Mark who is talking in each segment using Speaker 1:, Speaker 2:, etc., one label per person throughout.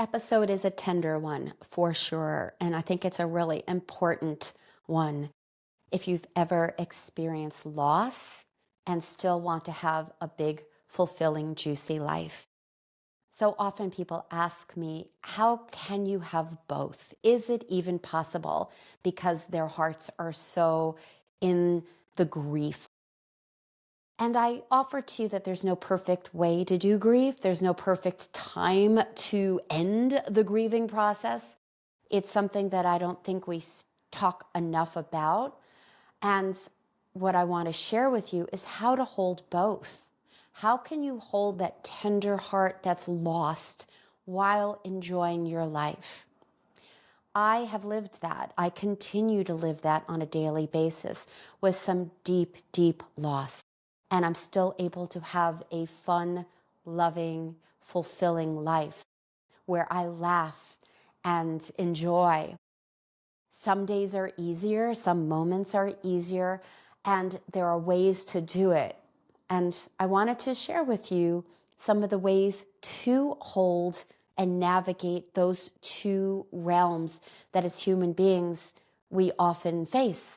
Speaker 1: episode is a tender one for sure, and I think it's a really important one. If you've ever experienced loss and still want to have a big, fulfilling, juicy life. So often people ask me, how can you have both? Is it even possible? Because their hearts are so in the grief. And I offer to you that there's no perfect way to do grief. There's no perfect time to end the grieving process. It's something that I don't think we talk enough about. And what I want to share with you is how to hold both. How can you hold that tender heart that's lost while enjoying your life? I have lived that. I continue to live that on a daily basis with some deep, deep loss. And I'm still able to have a fun, loving, fulfilling life where I laugh and enjoy. Some days are easier, some moments are easier, and there are ways to do it. And I wanted to share with you some of the ways to hold and navigate those two realms that as human beings we often face.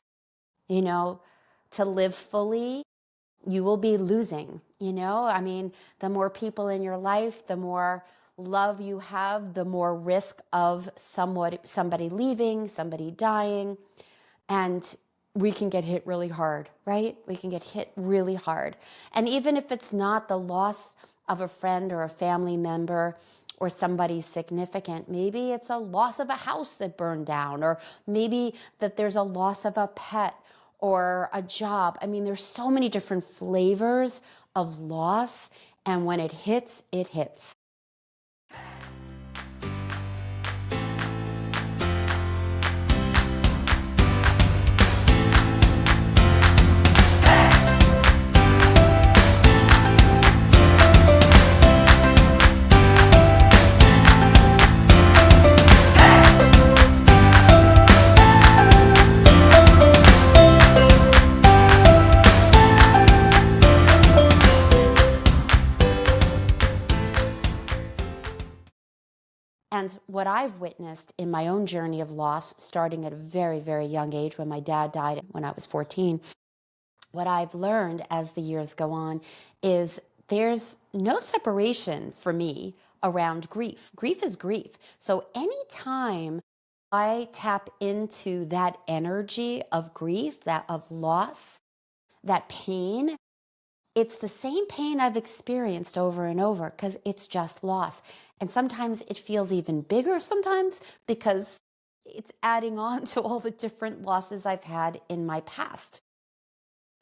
Speaker 1: You know, to live fully, you will be losing, the more people in your life, the more love you have, the more risk of somebody leaving, somebody dying. And we can get hit really hard, right? We can get hit really hard. And even if it's not the loss of a friend or a family member or somebody significant, maybe it's a loss of a house that burned down, or maybe that there's a loss of a pet or a job. There's so many different flavors of loss, and when it hits, it hits. And what I've witnessed in my own journey of loss, starting at a very, very young age when my dad died when I was 14, what I've learned as the years go on is there's no separation for me around grief. Grief is grief. So anytime I tap into that energy of grief, that of loss, that pain, it's the same pain I've experienced over and over because it's just loss. And sometimes it feels even bigger sometimes because it's adding on to all the different losses I've had in my past.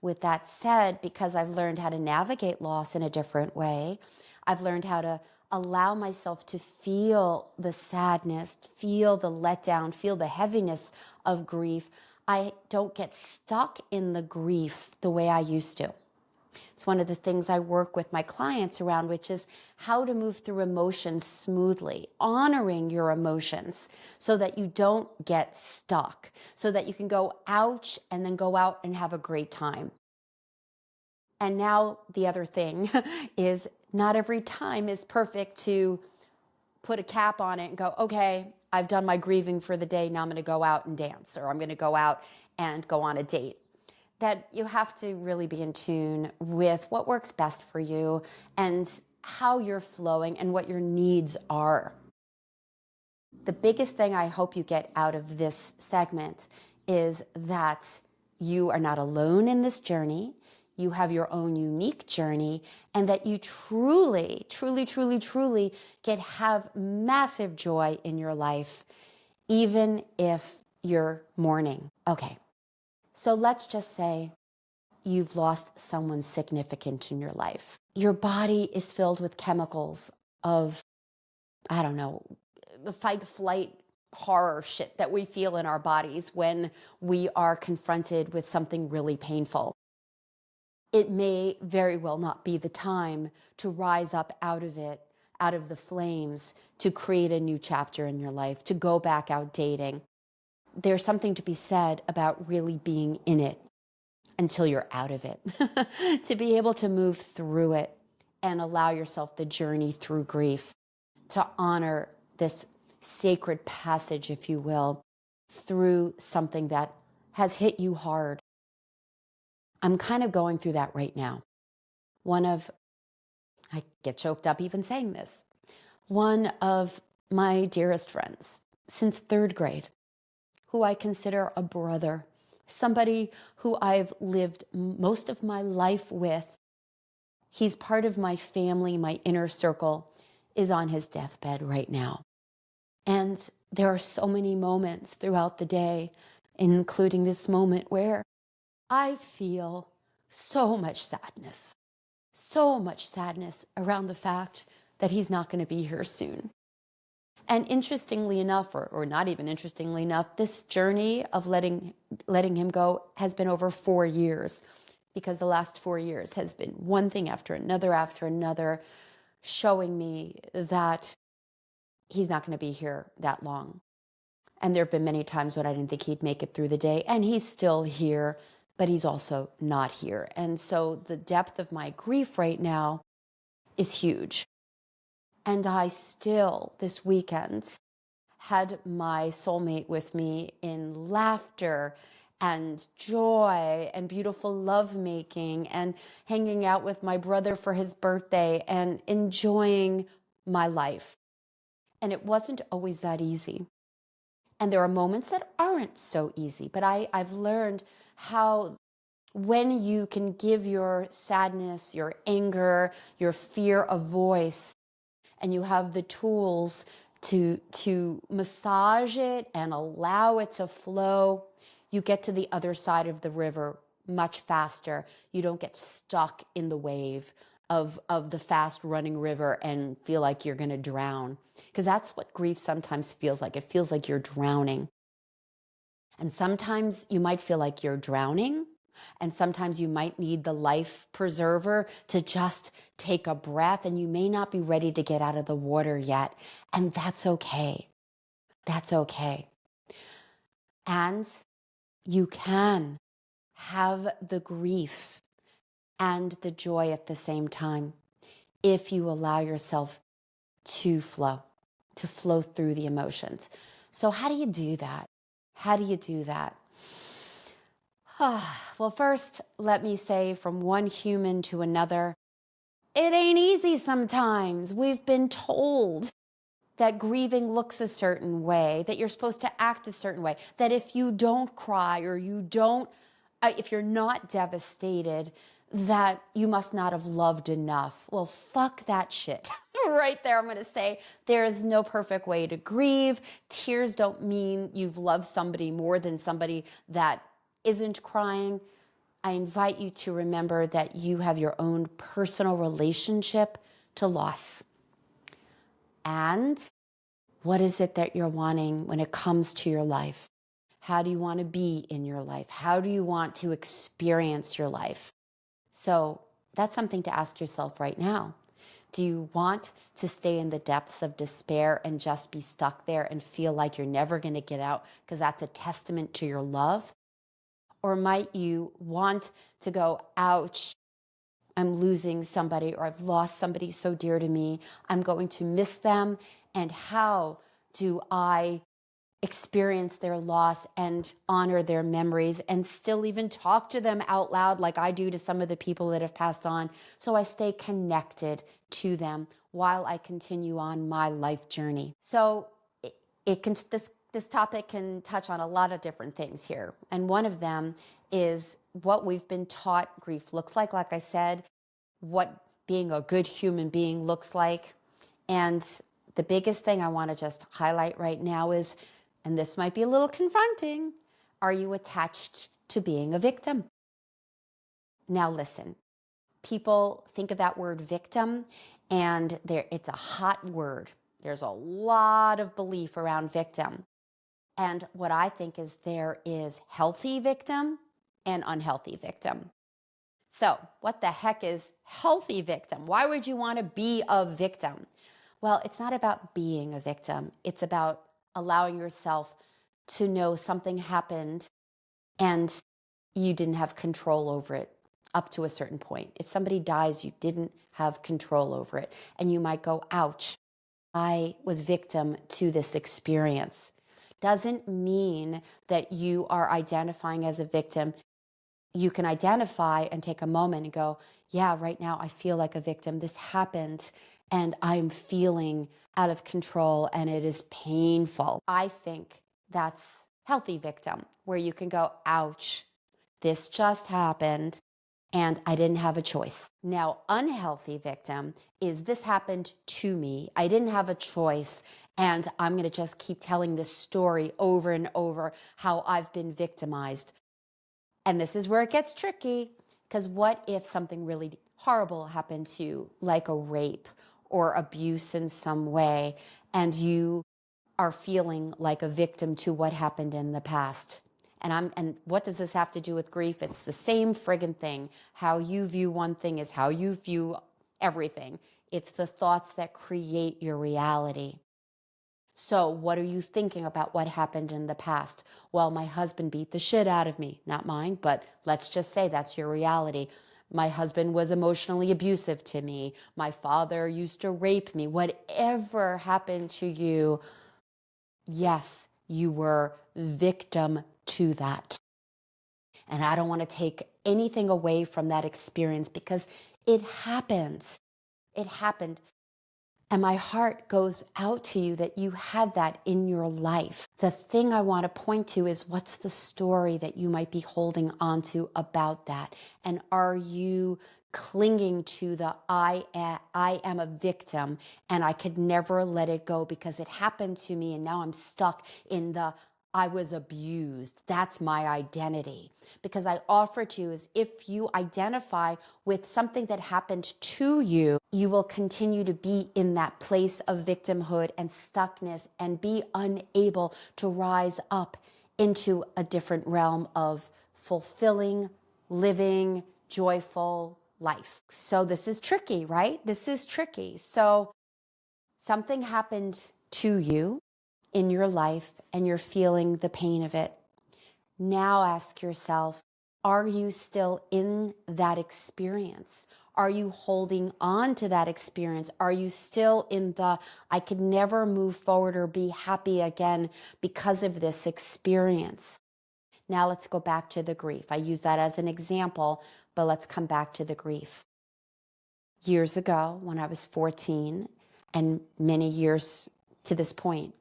Speaker 1: With that said, because I've learned how to navigate loss in a different way, I've learned how to allow myself to feel the sadness, feel the letdown, feel the heaviness of grief. I don't get stuck in the grief the way I used to. It's one of the things I work with my clients around, which is how to move through emotions smoothly, honoring your emotions so that you don't get stuck, so that you can go ouch and then go out and have a great time. And now the other thing is not every time is perfect to put a cap on it and go, okay, I've done my grieving for the day. Now I'm going to go out and dance, or I'm going to go out and go on a date. That you have to really be in tune with what works best for you and how you're flowing and what your needs are. The biggest thing I hope you get out of this segment is that you are not alone in this journey. You have your own unique journey, and that you truly, truly, truly, truly have massive joy in your life, even if you're mourning. Okay. So let's just say you've lost someone significant in your life. Your body is filled with chemicals of, the fight, flight, horror shit that we feel in our bodies when we are confronted with something really painful. It may very well not be the time to rise up out of it, out of the flames, to create a new chapter in your life, to go back out dating. There's something to be said about really being in it until you're out of it, to be able to move through it and allow yourself the journey through grief, to honor this sacred passage, if you will, through something that has hit you hard. I'm kind of going through that right now. I get choked up even saying this. One of my dearest friends since third grade, who I consider a brother, somebody who I've lived most of my life with. He's part of my family, my inner circle, is on his deathbed right now. And there are so many moments throughout the day, including this moment, where I feel so much sadness around the fact that he's not going to be here soon. And interestingly enough, or not even interestingly enough, this journey of letting him go has been over 4 years, because the last 4 years has been one thing after another, showing me that he's not going to be here that long. And there have been many times when I didn't think he'd make it through the day, and he's still here, but he's also not here. And so the depth of my grief right now is huge. And I still, this weekend, had my soulmate with me in laughter and joy and beautiful lovemaking and hanging out with my brother for his birthday and enjoying my life. And it wasn't always that easy. And there are moments that aren't so easy, but I've learned how when you can give your sadness, your anger, your fear a voice, and you have the tools to massage it and allow it to flow, you get to the other side of the river much faster. You don't get stuck in the wave of the fast running river and feel like you're going to drown. Because that's what grief sometimes feels like. It feels like you're drowning. And sometimes you might feel like you're drowning, and sometimes you might need the life preserver to just take a breath, and you may not be ready to get out of the water yet. And that's okay. That's okay. And you can have the grief and the joy at the same time if you allow yourself to flow through the emotions. So how do you do that? How do you do that? Well, first, let me say, from one human to another, it ain't easy sometimes. We've been told that grieving looks a certain way, that you're supposed to act a certain way, that if you don't cry or if you're not devastated, that you must not have loved enough. Well, fuck that shit. Right there, I'm going to say there is no perfect way to grieve. Tears don't mean you've loved somebody more than somebody that isn't crying. I invite you to remember that you have your own personal relationship to loss. And what is it that you're wanting when it comes to your life? How do you want to be in your life? How do you want to experience your life? So that's something to ask yourself right now. Do you want to stay in the depths of despair and just be stuck there and feel like you're never going to get out because that's a testament to your love? Or might you want to go, ouch, I'm losing somebody, or I've lost somebody so dear to me. I'm going to miss them. And how do I experience their loss and honor their memories and still even talk to them out loud like I do to some of the people that have passed on, so I stay connected to them while I continue on my life journey? So this topic can touch on a lot of different things here. And one of them is what we've been taught grief looks like I said, what being a good human being looks like. And the biggest thing I want to just highlight right now is, and this might be a little confronting, are you attached to being a victim? Now listen, people think of that word victim and it's a hot word. There's a lot of belief around victim. And what I think is there is healthy victim and unhealthy victim. So what the heck is healthy victim? Why would you want to be a victim? Well, it's not about being a victim. It's about allowing yourself to know something happened and you didn't have control over it up to a certain point. If somebody dies, you didn't have control over it. And you might go, ouch. I was victim to this experience. Doesn't mean that you are identifying as a victim. You can identify and take a moment and go, yeah, right now I feel like a victim. This happened and I'm feeling out of control and it is painful. I think that's healthy victim, where you can go, ouch, this just happened and I didn't have a choice. Now, unhealthy victim is, this happened to me. I didn't have a choice. And I'm going to just keep telling this story over and over, how I've been victimized. And this is where it gets tricky, because what if something really horrible happened to you, like a rape or abuse in some way, and you are feeling like a victim to what happened in the past? And what does this have to do with grief? It's the same friggin' thing. How you view one thing is how you view everything. It's the thoughts that create your reality. So what are you thinking about what happened in the past? Well, my husband beat the shit out of me. Not mine, but let's just say that's your reality. My husband was emotionally abusive to me. My father used to rape me. Whatever happened to you, yes, you were victim to that. And I don't want to take anything away from that experience, because it happened. It happened. And my heart goes out to you that you had that in your life. The thing I want to point to is, what's the story that you might be holding on to about that? And are you clinging to the I am a victim and I could never let it go because it happened to me and now I'm stuck in the I was abused. That's my identity. Because I offer to you is, if you identify with something that happened to you, you will continue to be in that place of victimhood and stuckness and be unable to rise up into a different realm of fulfilling, living, joyful life. So this is tricky, right? This is tricky. So something happened to you in your life and you're feeling the pain of it. Now ask yourself, are you still in that experience? Are you holding on to that experience? Are you still in the, I could never move forward or be happy again because of this experience? Now let's go back to the grief. I use that as an example, but let's come back to the grief. Years ago, when I was 14, and many years to this point,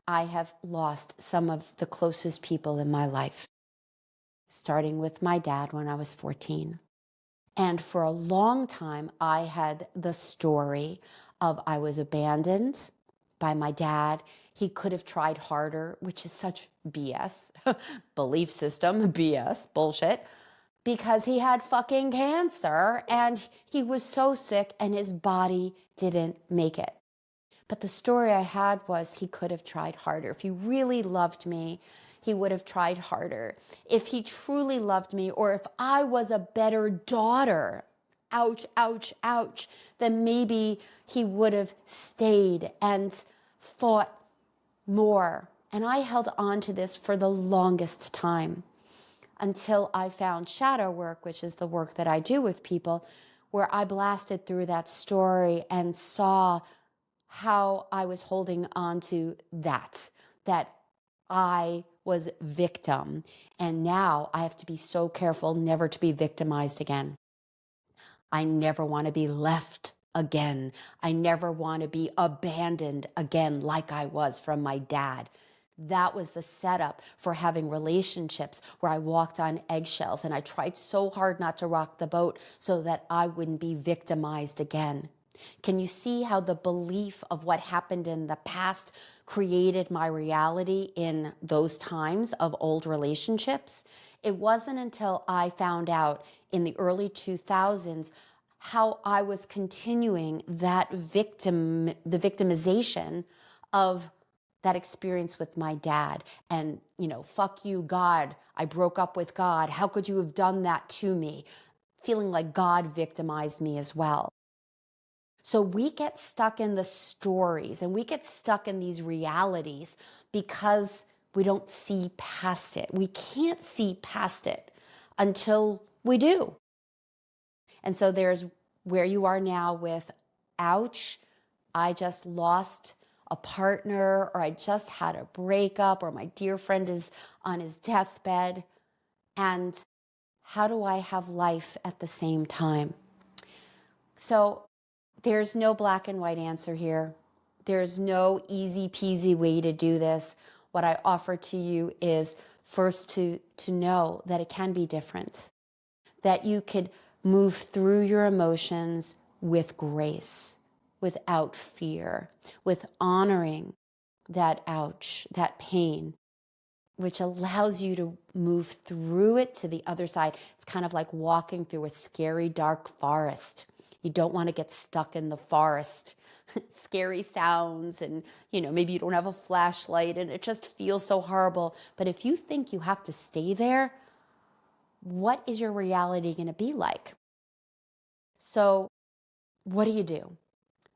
Speaker 1: I have lost some of the closest people in my life, starting with my dad when I was 14. And for a long time, I had the story of I was abandoned by my dad. He could have tried harder, which is such BS, belief system, BS, bullshit, because he had fucking cancer and he was so sick and his body didn't make it. But the story I had was, he could have tried harder. If he really loved me, he would have tried harder. If he truly loved me, or if I was a better daughter, ouch, ouch, ouch, then maybe he would have stayed and fought more. And I held on to this for the longest time, until I found shadow work, which is the work that I do with people, where I blasted through that story and saw how I was holding on to that I was victim. And now I have to be so careful never to be victimized again. I never want to be left again. I never want to be abandoned again like I was from my dad. That was the setup for having relationships where I walked on eggshells and I tried so hard not to rock the boat so that I wouldn't be victimized again. Can you see how the belief of what happened in the past created my reality in those times of old relationships? It wasn't until I found out in the early 2000s how I was continuing the victimization of that experience with my dad. And, fuck you, God, I broke up with God. How could you have done that to me? Feeling like God victimized me as well. So we get stuck in the stories and we get stuck in these realities because we don't see past it. We can't see past it until we do. And so there's where you are now with, ouch, I just lost a partner, or I just had a breakup, or my dear friend is on his deathbed. And how do I have life at the same time? So there's no black and white answer here. There's no easy peasy way to do this. What I offer to you is first to know that it can be different, that you could move through your emotions with grace, without fear, with honoring that ouch, that pain, which allows you to move through it to the other side. It's kind of like walking through a scary, dark forest. You don't want to get stuck in the forest. Scary sounds, and maybe you don't have a flashlight and it just feels so horrible. But if you think you have to stay there, what is your reality going to be like? So what do?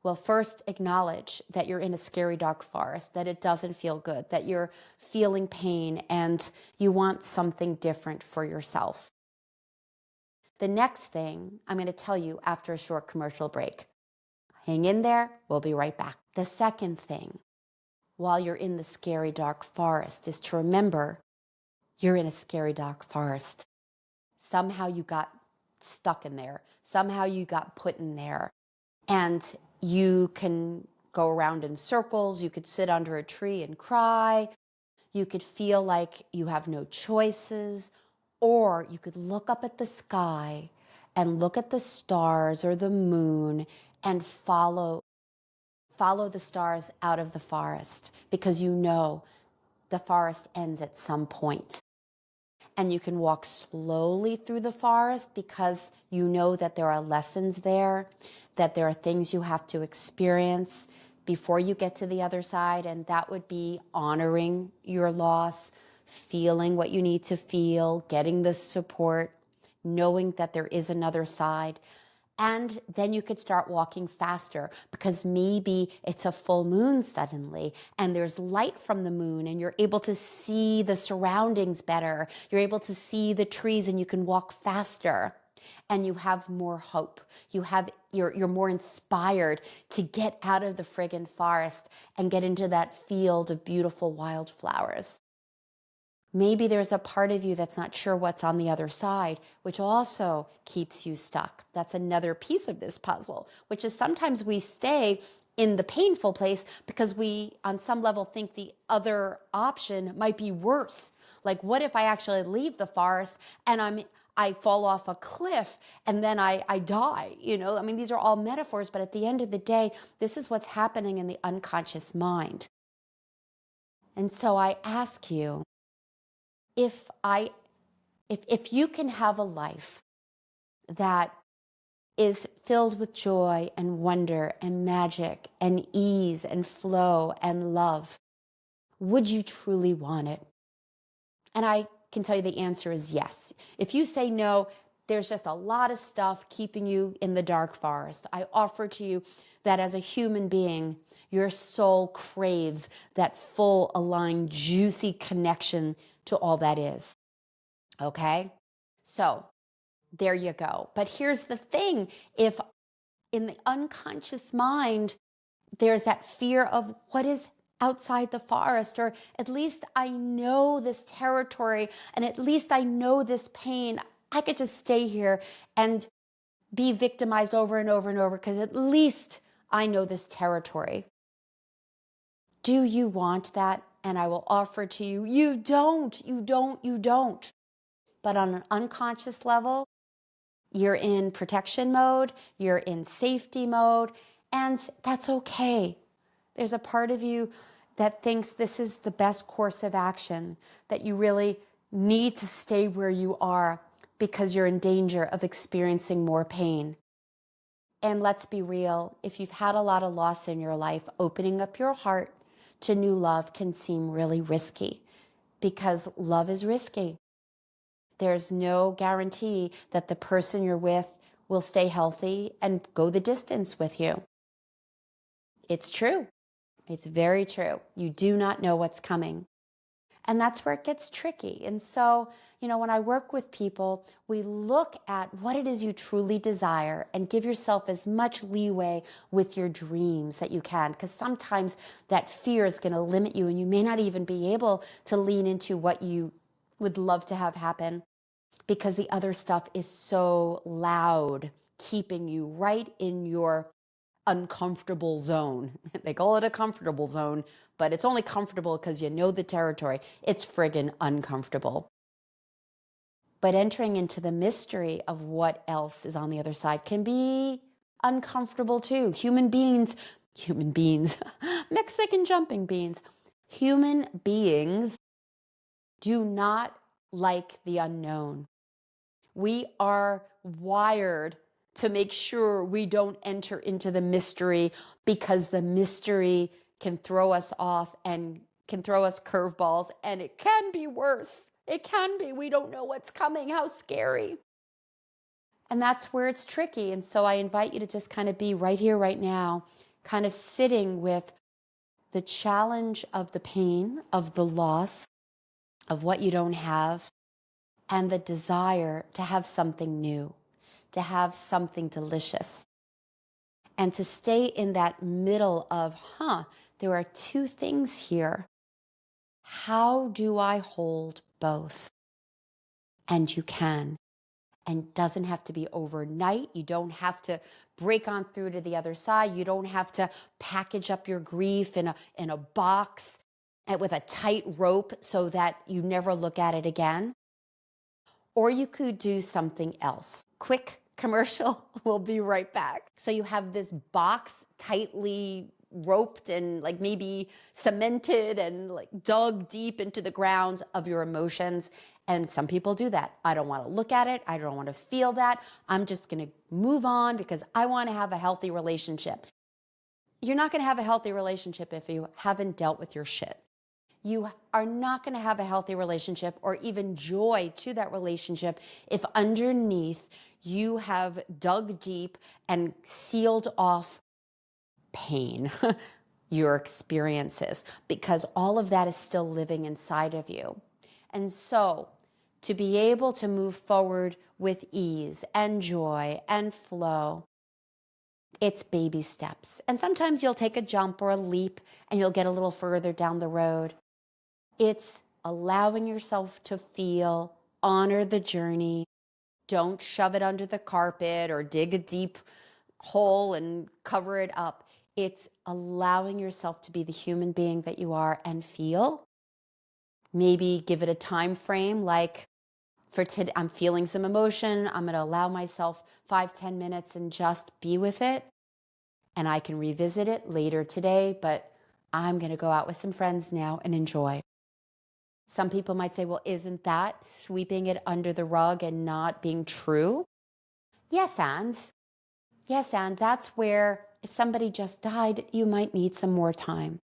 Speaker 1: Well, first acknowledge that you're in a scary, dark forest, that it doesn't feel good, that you're feeling pain and you want something different for yourself. The next thing I'm going to tell you after a short commercial break. Hang in there. We'll be right back. The second thing, while you're in the scary, dark forest, is to remember you're in a scary, dark forest. Somehow you got stuck in there. Somehow you got put in there. And you can go around in circles. You could sit under a tree and cry. You could feel like you have no choices. Or you could look up at the sky and look at the stars or the moon and follow the stars out of the forest, because the forest ends at some point. And you can walk slowly through the forest because you know that there are lessons there, that there are things you have to experience before you get to the other side. And that would be honoring your loss, feeling what you need to feel, getting the support, knowing that there is another side. And then you could start walking faster, because maybe it's a full moon suddenly and there's light from the moon and you're able to see the surroundings better. You're able to see the trees and you can walk faster and you have more hope. You're more inspired to get out of the friggin' forest and get into that field of beautiful wildflowers. Maybe there's a part of you that's not sure what's on the other side, which also keeps you stuck. That's another piece of this puzzle, which is sometimes we stay in the painful place because we, on some level, think the other option might be worse. Like, what if I actually leave the forest and I fall off a cliff and then I die? These are all metaphors, but at the end of the day, this is what's happening in the unconscious mind. And so I ask you, if you can have a life that is filled with joy and wonder and magic and ease and flow and love, would you truly want it? And I can tell you the answer is yes. If you say no, there's just a lot of stuff keeping you in the dark forest. I offer to you that as a human being, your soul craves that full, aligned, juicy connection to all that is. Okay? So there you go. But here's the thing. If in the unconscious mind, there's that fear of what is outside the forest, or at least I know this territory and at least I know this pain, I could just stay here and be victimized over and over and over because at least I know this territory. Do you want that? And I will offer to you, you don't. But on an unconscious level, you're in protection mode, you're in safety mode, and that's okay. There's a part of you that thinks this is the best course of action, that you really need to stay where you are because you're in danger of experiencing more pain. And let's be real, if you've had a lot of loss in your life, opening up your heart to new love can seem really risky, because love is risky. There's no guarantee that the person you're with will stay healthy and go the distance with you. It's true. It's very true. You do not know what's coming. And that's where it gets tricky. And so, when I work with people, we look at what it is you truly desire and give yourself as much leeway with your dreams that you can. Because sometimes that fear is going to limit you and you may not even be able to lean into what you would love to have happen because the other stuff is so loud, keeping you right in your uncomfortable zone. They call it a comfortable zone, but it's only comfortable because you know the territory. It's friggin' uncomfortable. But entering into the mystery of what else is on the other side can be uncomfortable too. Human beings, Mexican jumping beans. Human beings do not like the unknown. We are wired to make sure we don't enter into the mystery because the mystery can throw us off and can throw us curveballs, and it can be worse. It can be. We don't know what's coming. How scary. And that's where it's tricky. And so I invite you to just kind of be right here, right now, kind of sitting with the challenge of the pain, of the loss, of what you don't have, and the desire to have something new, to have something delicious. And to stay in that middle of, there are two things here. How do I hold both? And you can. And it doesn't have to be overnight. You don't have to break on through to the other side. You don't have to package up your grief in a box with a tight rope so that you never look at it again. Or you could do something else. Quick commercial, we'll be right back. So you have this box tightly roped and like maybe cemented and like dug deep into the ground of your emotions. And some people do that. I don't want to look at it. I don't want to feel that. I'm just going to move on because I want to have a healthy relationship. You're not going to have a healthy relationship if you haven't dealt with your shit. You are not going to have a healthy relationship or even joy to that relationship if underneath you have dug deep and sealed off pain, your experiences, because all of that is still living inside of you. And so to be able to move forward with ease and joy and flow, it's baby steps. And sometimes you'll take a jump or a leap and you'll get a little further down the road. It's allowing yourself to feel, honor the journey. Don't shove it under the carpet or dig a deep hole and cover it up. It's allowing yourself to be the human being that you are and feel. Maybe give it a time frame, like for today, I'm feeling some emotion. I'm going to allow myself 5-10 minutes and just be with it. And I can revisit it later today, but I'm going to go out with some friends now and enjoy. Some people might say, well, isn't that sweeping it under the rug and not being true? Yes, and that's where if somebody just died, you might need some more time.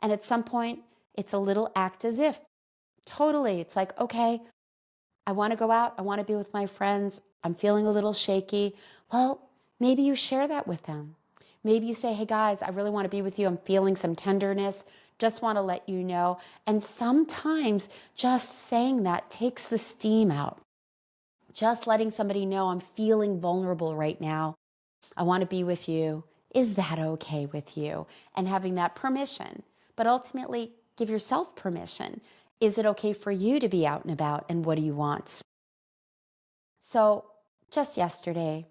Speaker 1: And at some point, it's a little act as if. Totally. It's like, okay, I want to go out. I want to be with my friends. I'm feeling a little shaky. Well, maybe you share that with them. Maybe you say, hey guys, I really want to be with you. I'm feeling some tenderness. Just want to let you know. And sometimes just saying that takes the steam out. Just letting somebody know I'm feeling vulnerable right now. I want to be with you. Is that okay with you? And having that permission. But ultimately, give yourself permission. Is it okay for you to be out and about? And what do you want? So just yesterday,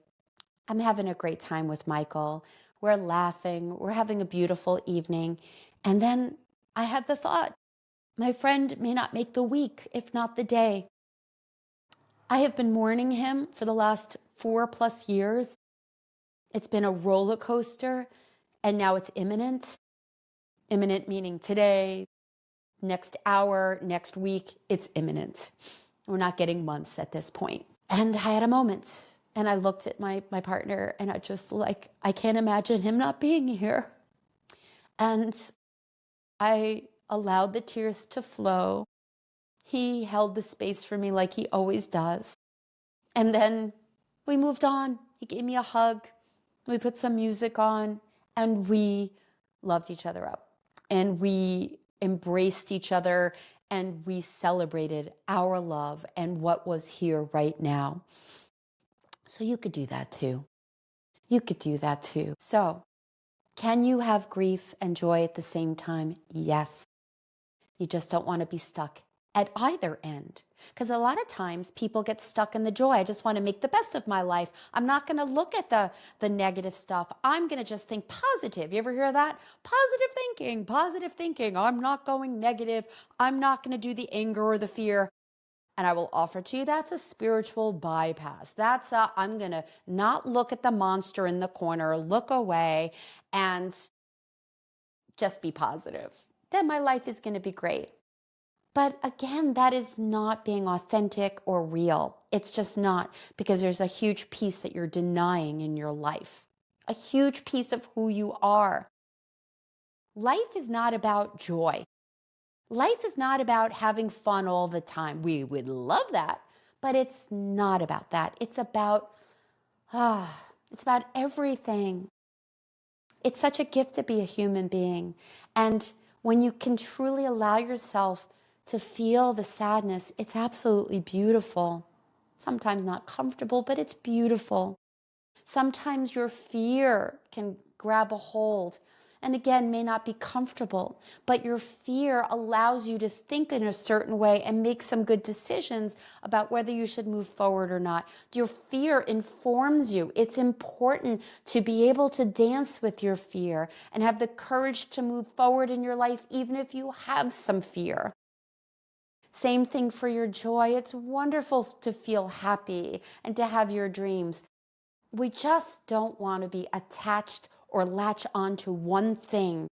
Speaker 1: I'm having a great time with Michael. We're laughing. We're having a beautiful evening. And then I had the thought, my friend may not make the week, if not the day. I have been mourning him for the last 4+ years. It's been a roller coaster, and now it's imminent. Imminent meaning today, next hour, next week, it's imminent. We're not getting months at this point. And I had a moment, and I looked at my partner, and I just like, I can't imagine him not being here. And I allowed the tears to flow. He held the space for me like he always does. And then we moved on. He gave me a hug. We put some music on, and we loved each other up. And we embraced each other and we celebrated our love and what was here right now. So you could do that too. You could do that too. So, can you have grief and joy at the same time? Yes. You just don't want to be stuck at either end. Because a lot of times people get stuck in the joy. I just want to make the best of my life. I'm not going to look at the negative stuff. I'm going to just think positive. You ever hear that? Positive thinking, positive thinking. I'm not going negative. I'm not going to do the anger or the fear. And I will offer to you, that's a spiritual bypass. I'm going to not look at the monster in the corner, look away, and just be positive. Then my life is going to be great. But again, that is not being authentic or real. It's just not, because there's a huge piece that you're denying in your life, a huge piece of who you are. Life is not about joy. Life is not about having fun all the time. We would love that, but it's not about that. It's about everything. It's such a gift to be a human being. And when you can truly allow yourself to feel the sadness, it's absolutely beautiful. Sometimes not comfortable, but it's beautiful. Sometimes your fear can grab a hold, and again, may not be comfortable, but your fear allows you to think in a certain way and make some good decisions about whether you should move forward or not. Your fear informs you. It's important to be able to dance with your fear and have the courage to move forward in your life, even if you have some fear. Same thing for your joy. It's wonderful to feel happy and to have your dreams. We just don't want to be attached or latch on to one thing,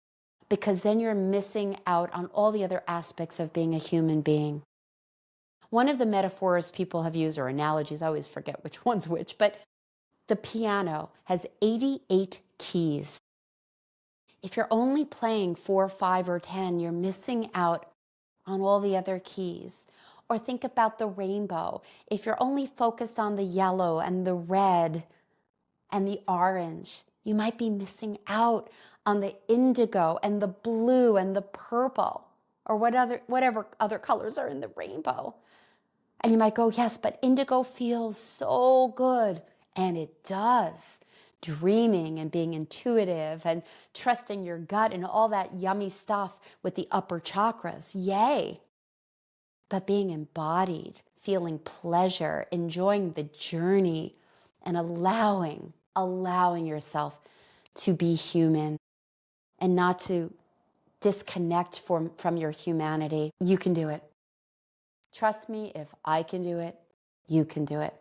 Speaker 1: because then you're missing out on all the other aspects of being a human being. One of the metaphors people have used, or analogies, I always forget which one's which, but the piano has 88 keys. If you're only playing 4, 5, or 10, you're missing out on all the other keys. Or think about the rainbow. If you're only focused on the yellow and the red and the orange, you might be missing out on the indigo and the blue and the purple, or whatever other colors are in the rainbow. And you might go, yes, but indigo feels so good. And it does. Dreaming and being intuitive and trusting your gut and all that yummy stuff with the upper chakras. Yay. But being embodied, feeling pleasure, enjoying the journey, and allowing yourself to be human and not to disconnect from your humanity. You can do it. Trust me, if I can do it, you can do it.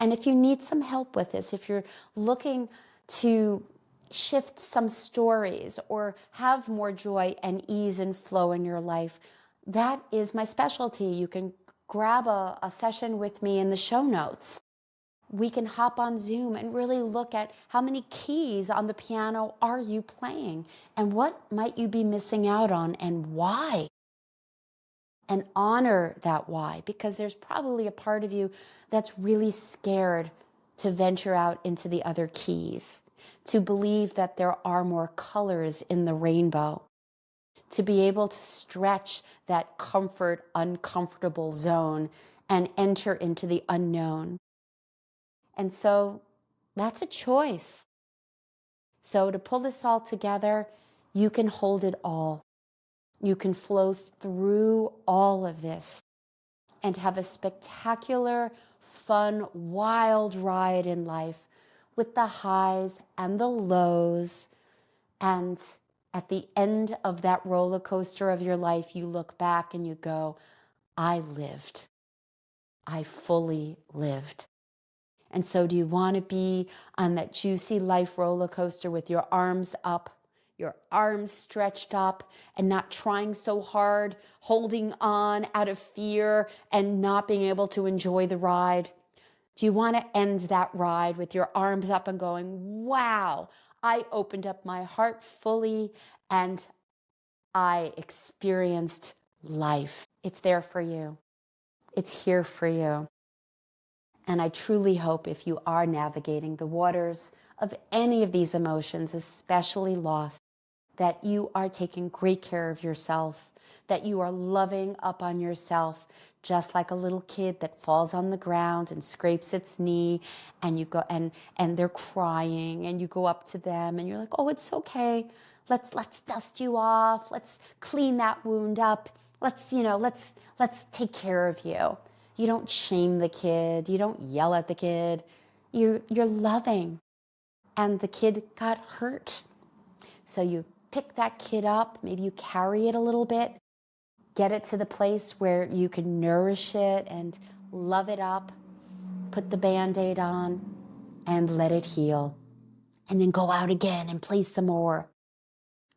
Speaker 1: And if you need some help with this, if you're looking to shift some stories or have more joy and ease and flow in your life, that is my specialty. You can grab a session with me in the show notes. We can hop on Zoom and really look at how many keys on the piano are you playing and what might you be missing out on and why. And honor that why, because there's probably a part of you that's really scared to venture out into the other keys, to believe that there are more colors in the rainbow, to be able to stretch that comfort, uncomfortable zone and enter into the unknown. And so that's a choice. So to pull this all together, you can hold it all. You can flow through all of this and have a spectacular, fun, wild ride in life with the highs and the lows. And at the end of that roller coaster of your life, you look back and you go, I lived. I fully lived. And so do you want to be on that juicy life roller coaster with your arms up, your arms stretched up, and not trying so hard, holding on out of fear and not being able to enjoy the ride? Do you want to end that ride with your arms up and going, wow, I opened up my heart fully and I experienced life? It's there for you. It's here for you. And I truly hope, if you are navigating the waters of any of these emotions, especially loss, that you are taking great care of yourself, that you are loving up on yourself, just like a little kid that falls on the ground and scrapes its knee, and you go and they're crying, and you go up to them and you're like, "Oh, it's okay. Let's dust you off. Let's clean that wound up. Let's take care of you." You don't shame the kid. You don't yell at the kid. You're loving. And the kid got hurt. So you pick that kid up, maybe you carry it a little bit, get it to the place where you can nourish it and love it up, put the Band-Aid on, and let it heal. And then go out again and play some more.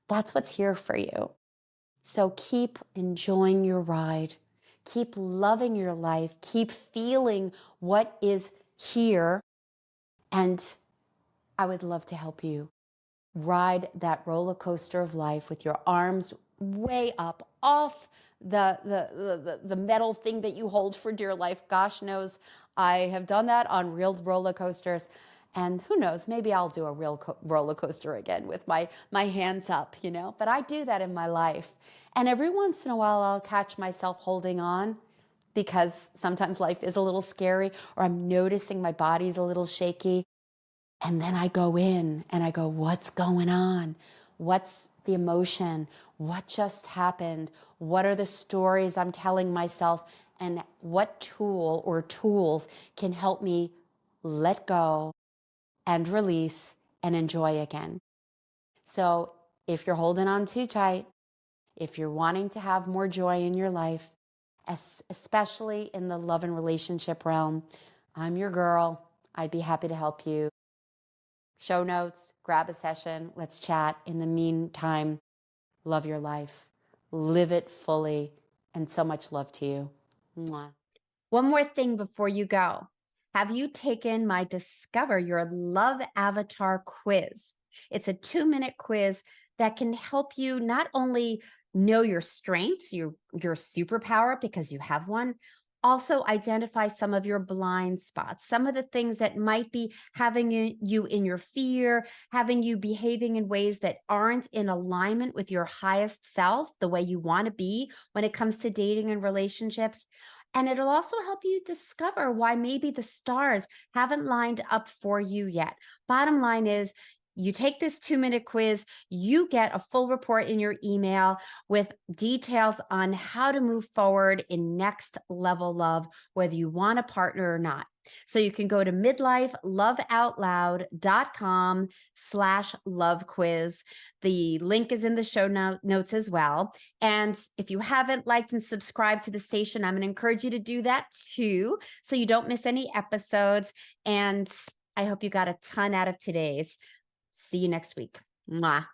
Speaker 1: That's what's here for you. So keep enjoying your ride. Keep loving your life. Keep feeling what is here. And I would love to help you ride that roller coaster of life with your arms way up off the metal thing that you hold for dear life. Gosh knows I have done that on real roller coasters. And who knows, maybe I'll do a real roller coaster again with my hands up, But I do that in my life. And every once in a while, I'll catch myself holding on because sometimes life is a little scary, or I'm noticing my body's a little shaky. And then I go in and I go, what's going on? What's the emotion? What just happened? What are the stories I'm telling myself? And what tool or tools can help me let go and release and enjoy again? So if you're holding on too tight, if you're wanting to have more joy in your life, especially in the love and relationship realm, I'm your girl. I'd be happy to help you. Show notes, grab a session, let's chat. In the meantime, love your life, live it fully, and so much love to you. Mwah. One more thing before you go. Have you taken my Discover Your Love Avatar quiz? It's a 2-minute quiz that can help you not only know your strengths, your superpower, because you have one, also identify some of your blind spots, some of the things that might be having you in your fear, having you behaving in ways that aren't in alignment with your highest self, the way you want to be when it comes to dating and relationships. And it'll also help you discover why maybe the stars haven't lined up for you yet. Bottom line is, you take this 2-minute quiz, you get a full report in your email with details on how to move forward in next level love, whether you want a partner or not. So you can go to midlifeloveoutloud.com/love quiz. The link is in the show notes as well. And if you haven't liked and subscribed to the station, I'm going to encourage you to do that too, so you don't miss any episodes. And I hope you got a ton out of today's. See you next week. Mwah.